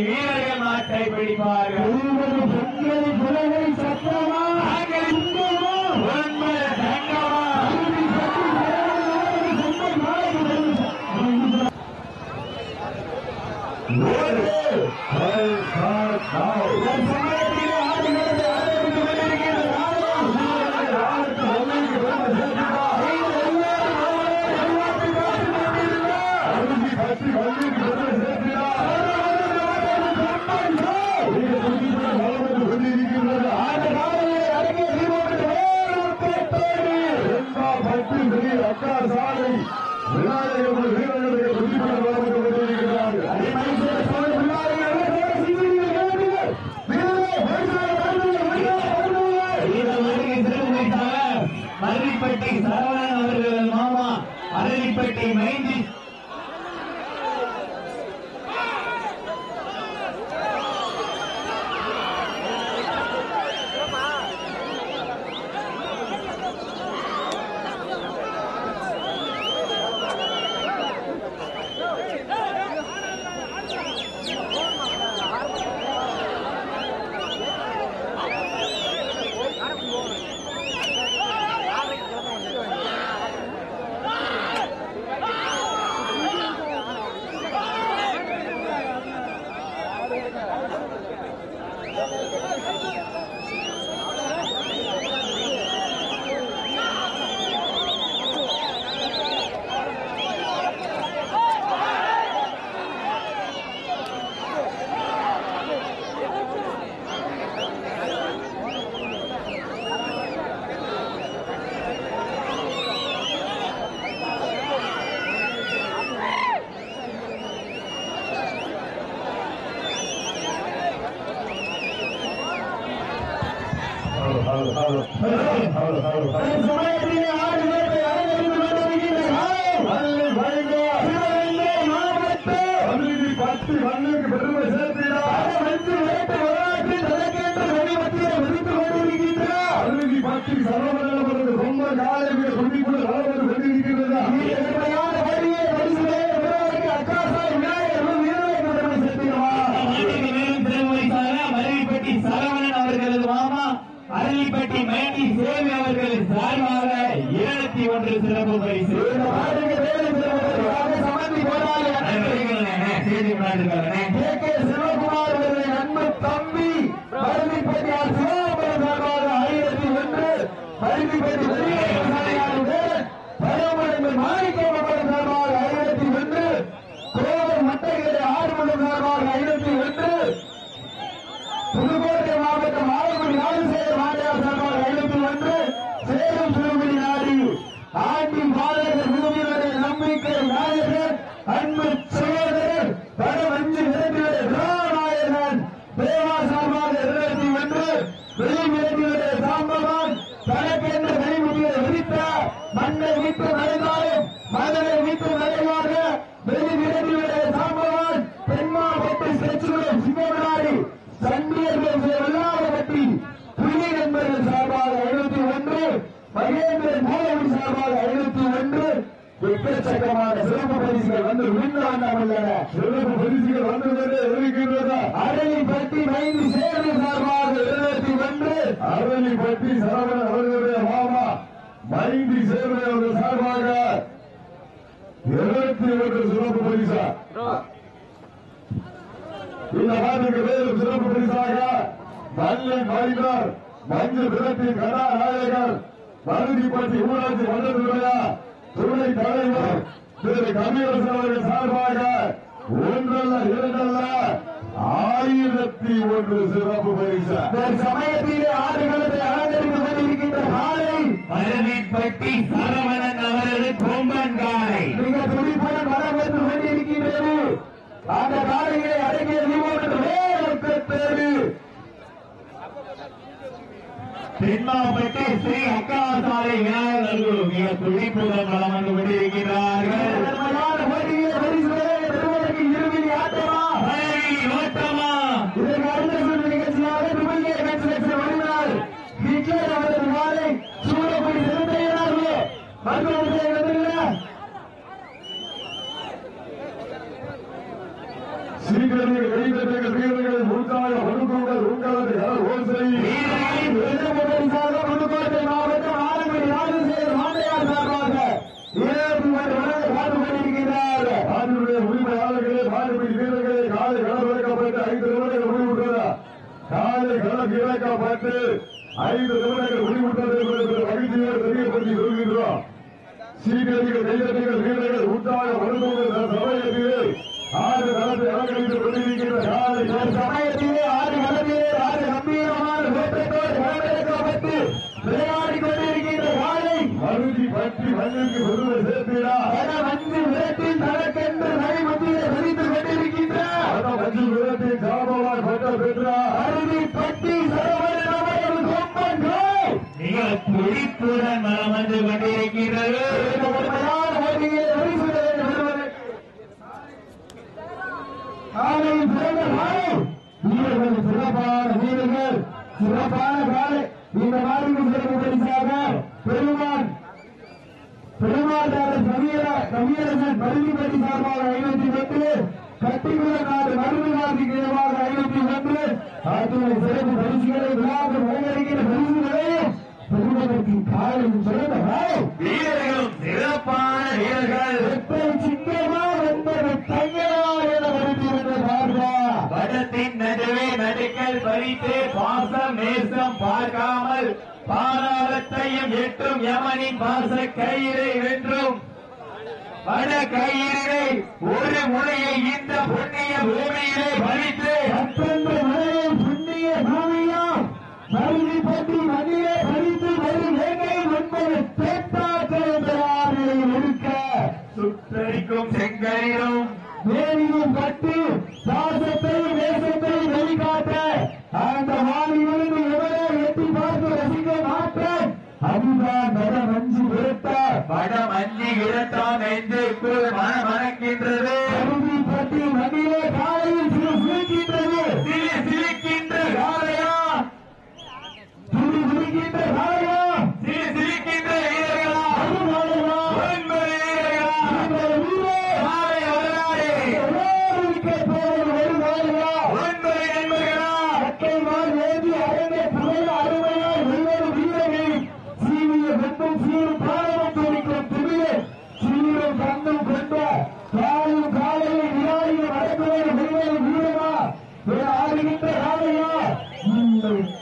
வீரர்கள் நாட்டை பிடிப்பார்கள். சத்தமா அரளிப்பட்டி சரவணன் அவர்கள் மாமா அரளிப்பட்டி மைந்தி அரளிப்பட்டி மைண்டி சேவி அவர்களின் சார்பாக 201 சிறப்பு பரிசு சிவகுமார் அவர்களின் அன்பு தம்பி அரளிப்பட்டியார் சிவகுமார் சார்பாக 1001 அரளிப்பட்டி மாணிக்கம் சார்பாக 1001 கோவை மட்டைகளை ஆறுமணம் சார்பாக 501 புதுக்கோட்டை மாவட்டம் ஆலங்குடி ராஜசேகர் மாநில சார்பாக 501 சேலம் சிறுமணி நாடு ஆண்டி பாலகர் பூமியினுடைய நம்பிக்கை நாயகர் அன்பு சகோதரர் வடமஞ்சு விரைவில் ராமநாயகன் தேவா சார்பாக 201 வெளிவிரைவிலுடைய சாம்பவான் தனக்கென்று வெளிமுடியை விரித்த மண்ணை விட்டு நடந்தாலும் மதனை விட்டு நடைவாக வெளிவிரைவிலுடைய சாம்பவான் பெண்மாவட்ட செச்சுடன் சிவநாடு சண்டியர்கள் வெள்ளாளப்பட்டி புலி நண்பர்கள் சார்பாக 501 மகேந்திரன் மூலவன் சார்பாக 501 எக்கச்சக்கமான சிறப்பு பரிசுகள் வந்து விண்ணாண்டமல்லன சிறப்பு பரிசுகள் வந்து இருக்கின்றன. அரளிப்பட்டி மைந்தி சேவை சார்பாக 201 அரளிப்பட்டி சரவணன் அவர்களுடைய மாமா மைந்தி சேவை அவர்கள் சார்பாக 201 சிறப்பு பரிசா. இந்த மாட்டுக்கு மேலும் சிறப்பு பரிசாக மல்லன் மைந்தர் மஞ்சள் விரட்டி கதாநாயகர் மருதிப்பட்டி ஊராட்சி மன்றத்துடைய துணை தலைவர் திரு கமேசன் அவர்கள் சார்பாக 1001 சிறப்பு பரிசு. சமயத்திலே ஆடுகளத்தை அலங்கரித்துக் கொண்டிருக்கின்ற காலை அரளிப்பட்டி சரவணன் அவரது கொம்பன் காலை மிக துடிப்புடன் வரம் வந்து கொண்டிருக்கின்றது. அந்த காலையை அடங்கிய தேர்வு தென்மாவட்ட ஸ்ரீ அக்காசாலை விநாயகர் மிக துடிப்புடன் வளம் வந்து கொண்டிருக்கிறார்கள். இறுதி ஆட்டமா ஓட்டமா இதற்கு அடுத்த சுற்று நிகழ்ச்சியாக வழிநாள் வீட்டில் அவரது மாலை சூழப்படி செலுத்துகிறார்கள். சீக்கிரங்கள் கைதட்டங்கள் வீரர்களை உட்கார ஒழுங்குகள் உட்கார ஓசை புதுக்கோட்டை மாவட்டம் ஆலங்குடி ராஜசேகர் மாண்டையார் சார்பாக கொண்டிருக்கிறார். அதனுடைய உரிமையாளர்களே மாடுபிடி வீரர்களே காலை களம் இறக்கப்பட்டு 5 நிமிடங்கள் முடிவுற்றதா? காலை களம் இறக்கப்பட்டு 5 நிமிடங்கள் முடிவுற்றது என்பதை மகிழ்ச்சியோடு தெரியப்படுத்தி சொல்கின்றோம். சீக்கிரங்கள் கைதட்டங்கள் வீரர்கள் உட்கார ஒழுங்குகள் சமயத்திலே 6 களத்தை அலங்கரித்துக் கொண்டிருக்கின்ற காலை சமயத்திலே 6 களத்திலே 6 கம்பீரமான தோற்றத்தோடு களமிறக்கப்பட்டு விளையாடி கொண்டிருக்கின்ற காலை மருதி பற்றி மண்ணுக்கு ஒருவர் சேர்த்தீரா மஞ்சு விரட்டின் தனக்கென்று நடைமத்தியை விரித்துக் கொண்டிருக்கின்ற மஞ்சு விரட்டின் சாபவான் பட்டம் பெற்றார் மருதி பற்றி சரவணன் கொம்பன் மிக துடிப்புடன் மனம் வந்து கொண்டிருக்கிறது. வீரர்கள் சிறப்பான வீரர்கள் சிறப்பான காலை இந்த மாதிரி சிறப்பு பரிசாக பெருமாள் கவியரசன் பள்ளிப்பட்டி சார்பாக 510 கட்டிக்குள நாடு மருந்துகாசி கிழமாக 501 அத்துணை சிறப்பு பரிசுகளை விழாக்கு வழங்கப்படுகிற பரிசுகளையும் பெறுவதற்கு காலையும் சிறந்த வீரர்களும் சிறப்பான வீரர்கள் சிங்கமா என்பது தையலா என வருத்திருந்த பார்வா படத்தின் நடுவே நடுக்கல் பறித்து பாசம் நேசம் பார்க்காமல் பாராளத்தையும் எட்டும் யமனின் பாச கயிறை வென்றும் பட கயிறை ஒரு முறையை இந்த புண்ணிய பூமியிலே பறித்து மற்றொன்று முறையை புண்ணிய பூமியாம் மருதி பற்றி மதியை பறித்து வரும் வேங்கை என்பது தேட்டாக்கள் என்ற இருக்க சுத்தரிக்கும் செங்கயிறும் வேணியும் கட்டி தாசத்தை தேசத்தை வெளிக்காட்ட அந்த வாணியிலிருந்து எவரோ எட்டி பார்த்து ரசிக்க மாட்டேன் அதுதான் வட மஞ்சு விரட்ட பட மஞ்சி விரட்டான் நெஞ்சுக்குள் மனமணக்கின்றது மருதி பற்றி மதியை காலையில் சிரிக்கின்றது சிரிக்கின்ற காலையா சிரிக்கின்ற காலையா சிரிக்கின்ற வீரர்களா ஒன்பது வீரர்களா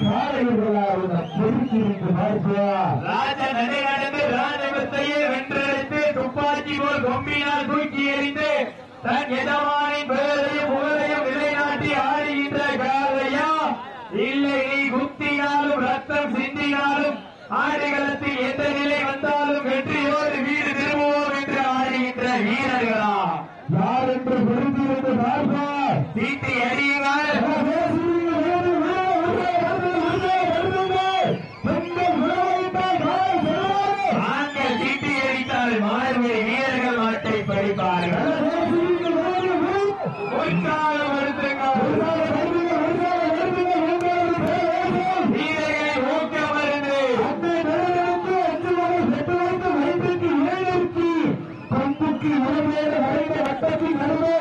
காலை வரலாறு ஒன்பது நண்பர்களா ராஜ நடை நடந்து ராஜபத்தையே வென்றெடுத்து துப்பாக்கி போல் கொம்பினால் தூக்கி எறிந்து தன் எஜமானின் பெயரையும் புகழையும் நிலைநாட்டி ஆடுகின்ற காலையா இல்லை நீ குத்தினாலும் ரத்தம் சிந்தினாலும் ஆடுகளத்தில் எந்த நிலை வந்தாலும் வெற்றியோடு வீடு திரும்புவோம் என்று ஆடுகின்ற வீரர்களா யார் என்று பொருந்திருந்து பார்ப்பார் சீட்டி அடியுங்கள் ஆண்கள் சீட்டி அடித்தால் மாறுபடி வீரர்கள் மாட்டை படிப்பார்கள் உற்சாகம் வருத்துங்கள் வீரர்களை ஊக்கம் மருந்து பம்புக்கு உடம்பேறு வரைந்த வட்டத்தின் நடுவே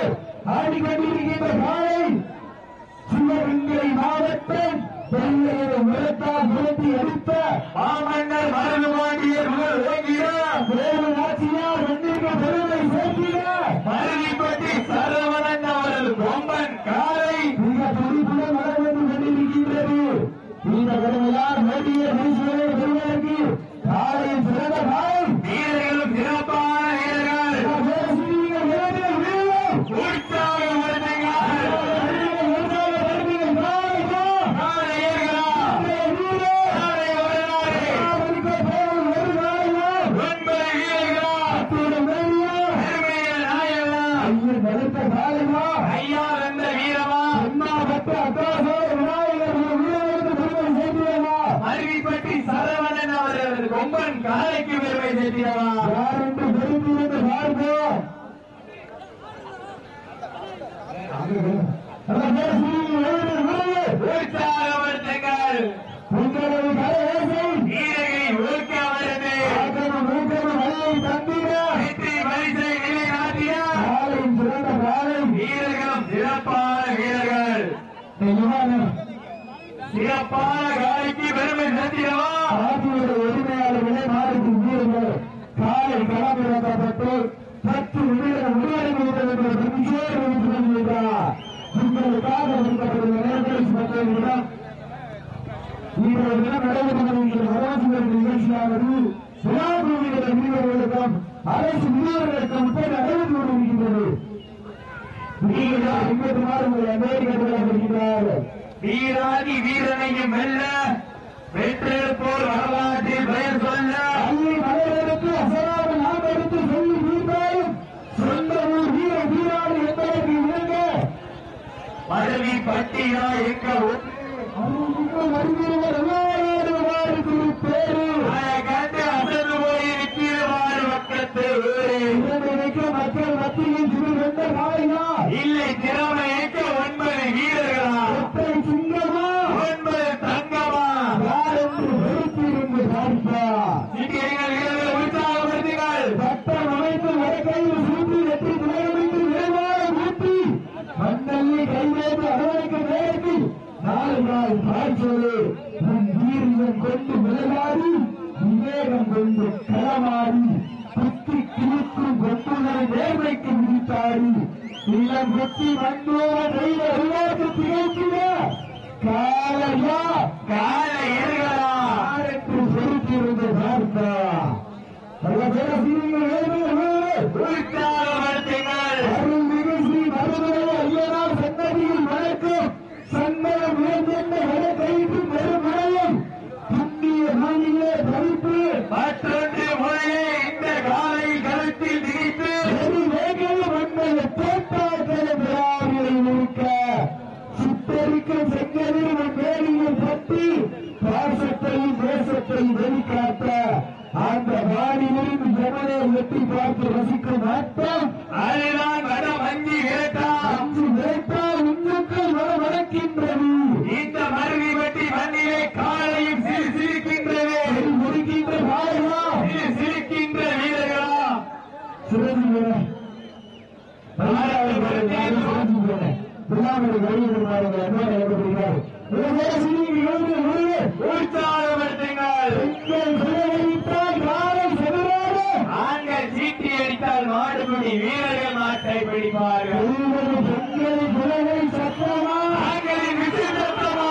ஆடிக்கொண்டிருக்கின்ற காலை சிவகங்கை மாவட்டம் வெள்ளையரை உரத்தால் முரட்டி அடித்த மாமன்னர் மருது பாண்டிய புகழ் ஓங்கினார் வேறு நாச்சியார் வெண்ணிற்கு பெருமை சேர்க்கிறார் மருதிப்பட்டி சரவணன் அவரது கொம்பன் காலை மிக துடிப்புடன் வளர்ந்து கொண்டிருக்கின்றது. இந்த கடமையார் மோடிய பரிசுகளை பெறுவதற்கு காலையில் சிறந்த காலம் வீரர்களும் சிறப்பான வீரர்கள் உற்சாகம் வருத்துங்கள் ஐயா வந்த வீரமா அருவிப்பட்டி சரவணன் அவரது கொம்பன் காலைக்கு பெருமை சேர்த்திடவா உற்சாகப்படுத்துங்கள் வீரர்களை ஊக்க வருது சிறப்பான காலைக்கு பெருமை சேர்த்திடவா உரிமையாளர்களே மாநில வீரர்கள் காலை களமிறக்கப்பட்டு 10 நிமிடம் உங்களுக்காக ஒதுக்கப்பட்டுள்ள நேரக்கடைசி 10 நிமிடம் இன்றைய தினம் நடைபெறுகின்ற மராசியர் நிகழ்ச்சியானது விழாபூமிகள் வீரர்களுக்கும் அரசு வீரர்களுக்கும் நடைபெற்று கொண்டிருக்கின்றது. வீராதி வீரனையும் வெல்ல வென்றெடுப்போர் வரலாற்றில் பெயர் சொல்ல அள்ளி மலையெடுத்து அசராத நாம் எடுத்து சொல்லி வீட்டாயும் சொந்த ஊர் வீர வீராடு என்பதற்கு இணங்க பதவி பட்டியா எங்க பேரு கண்டு அசந்து போயிருக்கிறார் பக்கத்து மக்கள் மத்தியில் சிறுவந்த நாளினா இல்லை திறமை ஏற்க 9 வீரர்களா சிங்கமா 9 தங்கமா யார் என்று வெறுத்திருந்து பார்ப்பா வீரர்கள் உற்சாகப்படுத்துங்கள் சட்டம் அமைத்து வடக்கையில் சூட்டி வெற்றி துணையமைத்து வேறுபாடு ஊட்டி மண்ணல்லி கைவேந்து அரவணைக்கும் நேரத்தில் நாள் காய்ச்சலு உன் வீரியம் கொண்டு விளையாடி விவேகம் கொண்டு களமாடி புத்தி கிழிக்கும் கொட்டுகளை நேர்மைக்கு விதித்தாடி இளம் புத்தி வந்தோர தெய்வ உருவாக்கு திகைக்கிற காலையா காலை ஏறுகளா யாருக்கு செலுத்தியிருந்த பார்த்தா உற்சாகப்படுத்துங்கள் அருள்மிகு ஸ்ரீ மருதுரை ஐயனார் சன்னதியில் வணக்கம் சன்மயம் உயர்ந்த வழக்கையிட்டு பெருமழையும் புண்ணிய பூமியிலே தவிப்பு மற்றொன்று முறையே இந்த காலை கருத்தில் திணித்து ஒரு வேகல் மண்ணைய தோட்டாக்களை விழாவிலை இருக்க சுத்தரிக்கும் செங்கலில் மேலியில் பற்றி பாசத்தையும் தேசத்தையும் வெளிக்காட்ட அந்த வானிலிருந்து எவனே எட்டி பார்த்து ரசிக்கும் ஆட்டம் அதுதான் வடம் அஞ்சி வேட்டாம் அஞ்சு வேட்டால் இந்துக்கள் வடக்கின்றது இந்த மருவி வெட்டி மண்ணிலே காலையும் சிரிக்கின்றது முடிக்கின்ற வாழையா சிரிக்கின்ற வீரர்களா சிறந்த ஆண்கள் சீட்டி அடித்தால் மாடுபிடி வீரர்கள் மாட்டை பிடிப்பார்கள் ஆண்களின் விசில் சத்தமா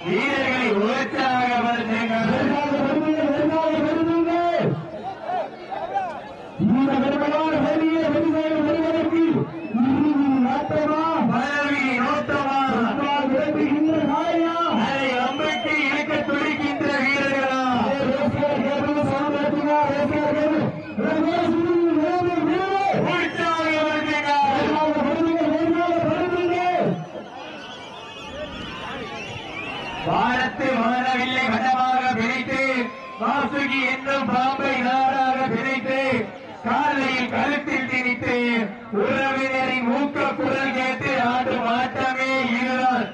வீரர்களை உற்சாகப்படுத்துங்கள் பதவி நோட்டமா அதை அம்பைக்கு இழுக்க துடிக்கின்ற வீரர்களா வாரத்து வாழவில்லை வடமாக பிணைத்து வாசுகி என்னும் பாம்பை நாடாக பிணைத்து காலையில் கழுத்தில் திணித்து உறவினரின் ஊக்க குரல் கேட்டு ஆடும் ஆட்டமே இதுதான்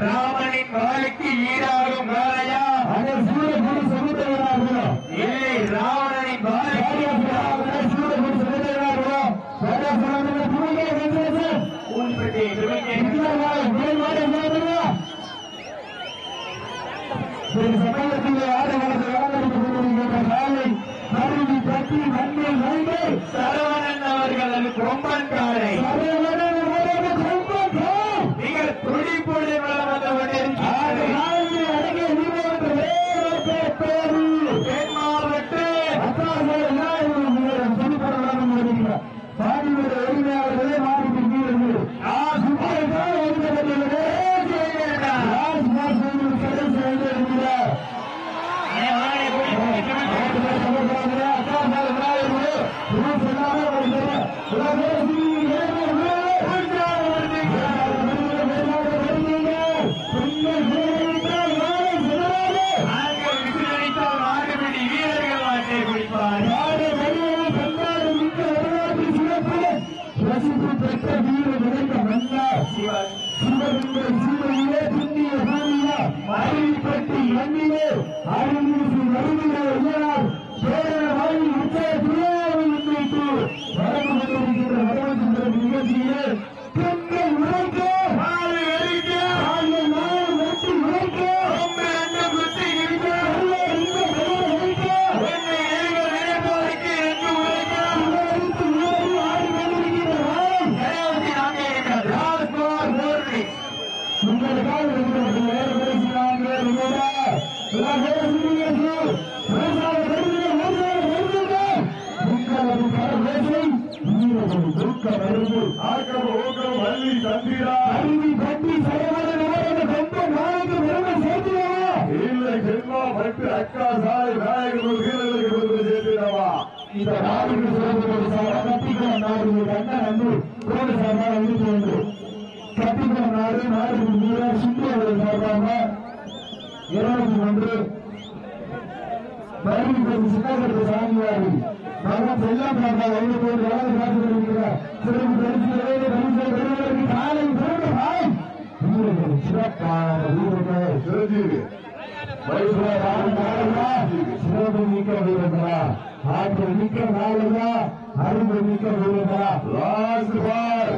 ராமனின் வாளுக்கு ஈடாகும் காலையா இல்லை ராவணனின் வாளுக்கு சரவணன் அவர்கள் அது கொம்பன் காலை மிக துடிப்புடன் வளம் வந்து பெற்ற வீர நிறைந்த மன்னா சிவகங்கை சீமையிலே துண்ணிய பூமியா அருவிப்பட்டி எண்ணிலே அருள்மூசி நடுவிலே ஐயனார் பேர வாயில் உச்ச துணியாவை முன்வைத்து வழங்கு கொண்டிருக்கின்ற வரவச்சந்திர நிகழ்ச்சியிலே பெண்கள் உழைக்க ஆளை எரிக்க ஆளை நாள் வெட்டி உழைக்க குத்தி இருக்க இந்த உழைக்க என்னை எரிகள் நினைப்பதற்கு என்று உழைக்க உழைத்து உழைத்து ஆடி கொண்டிருக்கிறார் உங்களுக்காக கட்டிக்குளம் நாடு நாடு வீரர் சுற்றுலா சார்பாக 201 பருவம் சிக்காகத்து சாமியாரி மகன் செல்லம் சார்பாக 5 வேலை காத்து வருகிறார் சிறப்பு பரிசு காலை பிறந்த பாய் வீரர்கள் சிறப்பான வீரர்கள் சிறப்பு மிக்க வீரர்களா ஆற்றல் மிக்க நாளா அறிவு மிக்க வீரர்களா லாஸ்ட் பார்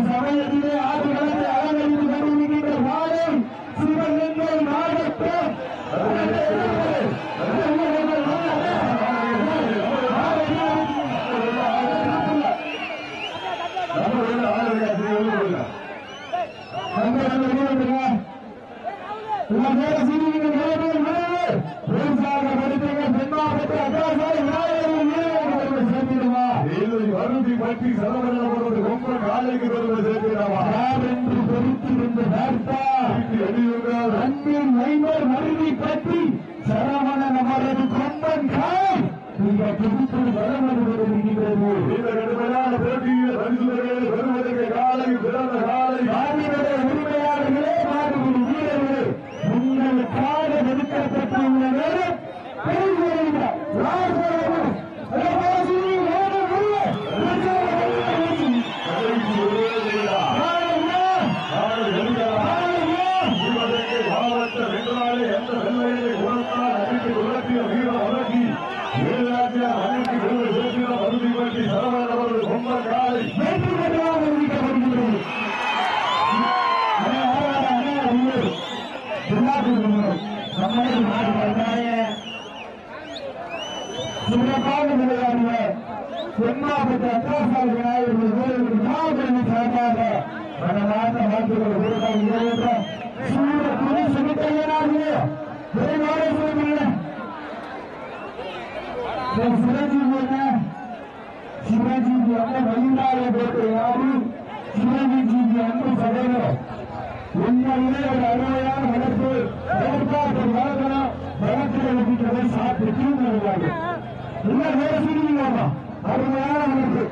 சமயத்திலே ஆடுகளத்தை அலங்கரித்து கொண்டிருக்கின்ற மாதம் சிவகங்கை மாவட்டம் பற்றி சரவணப்படுவது ரொம்ப காலைக்கு வருவது சேர்க்கிறாவா என்று பொறுத்திருந்த அன்பின் மைவர் மருவி பற்றி சரவணன் அவரது கொம்பன் காய் மிக பிடிப்பது வளர்ந்து வருகின்றது. இந்த கடுமையான போட்டியில் பரிசுகளை வருவதற்கு காலை பிறந்த காலை மாநில உரிமையாளர்களே மாறுபடி வீரர்களே உங்களுக்காக நிறுத்தப்பட்டுள்ள நேரம் சிறப்பாக விளையாடிய தென்னாப்பட்ட அக்காசால் விநாயகர்கள் வீரர்கள் மாவட்ட சார்பாக மனமார்ந்த வாழ்த்துக்கள் கொடுக்கின்ற சூழ துணை சுமித்தையனாகிய விரைவாக சொல்கிறேன். சிவஜிக்கு அண்ணன் வழிந்தாய போட்டு யாரு சிவஜிக்கு அன்பு சகோதரர் உண்மையிலே ஒரு அருமையான வளர்ப்பு வளர்ப்பார்கள் வளர்க்கணும் வளர்த்து இருக்கின்றதை சாப்பிட்டு தூங்குகிறார்கள். இன்னும் வேறு சிரிக்கலாமா அருமையான வளர்ப்பு